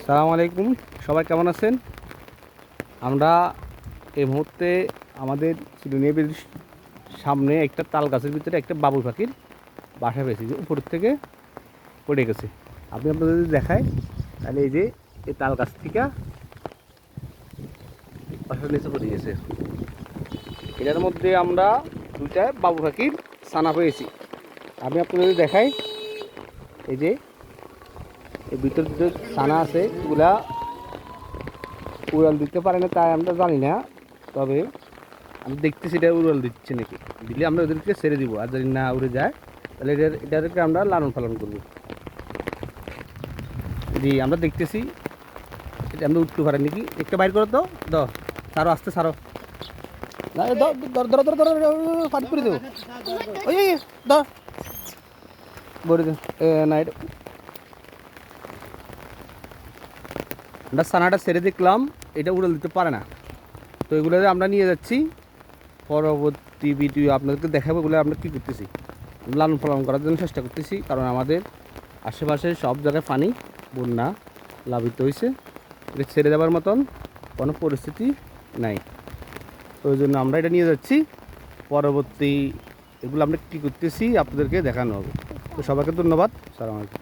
সালামু আলাইকুম, সবাই কেমন আছেন? আমরা এই মুহূর্তে আমাদের চিরুনিয়া ব্রিজের সামনে একটা তাল গাছের ভিতরে একটা বাবুই পাখির বাসা পেয়েছি, যে উপর থেকে পড়ে গেছে। আপনি আপনাদের যদি দেখায় তাহলে এই যে এই তাল গাছ থেকে বাসার নিচে পড়ে গেছে। এটার মধ্যে আমরা দুইটা বাবু পাখির ছানা পেয়েছি। আমি আপনাদের যদি দেখাই, এই যে এর ভিতর যে ছানা আছে এগুলা উড়াল দিতে পারে না, তাই আমরা জানি না। তবে আমি দেখতেছি এটা উড়াল দিচ্ছে নাকি, দিলে আমরা ওদেরকে ছেড়ে দিব। আর যদি না উড়ে যায় তাহলে এটাকে আমরা লালন পালন করবো। জি, আমরা দেখতেছি এটা আমরা উঠতে পারি নাকি। একটা বাইর করো তো, ছাড়ো, আসতে ছাড়ো। না ধরো ধরো ধরো, ফাট করে দেবো। ওই ধর বলে দে না, এটা আমরা ছানাটা ছেড়ে দেখলাম এটা উড়াল দিতে পারে না। তো এগুলো আমরা নিয়ে যাচ্ছি, পরবর্তী ভিডিও আপনাদেরকে দেখাবো এগুলো আমরা কী করতেছি। লালন পালন করার জন্য চেষ্টা করতেছি, কারণ আমাদের আশেপাশে সব জায়গায় পানি, বন্যা লাভিত হয়েছে। এটা ছেড়ে দেওয়ার মতন কোনো পরিস্থিতি নাই। ওই জন্য আমরা এটা নিয়ে যাচ্ছি, পরবর্তী এগুলো আমরা কী করতেছি আপনাদেরকে দেখানো হবে। তো সবাইকে ধন্যবাদ। সালাম আলাইকুম।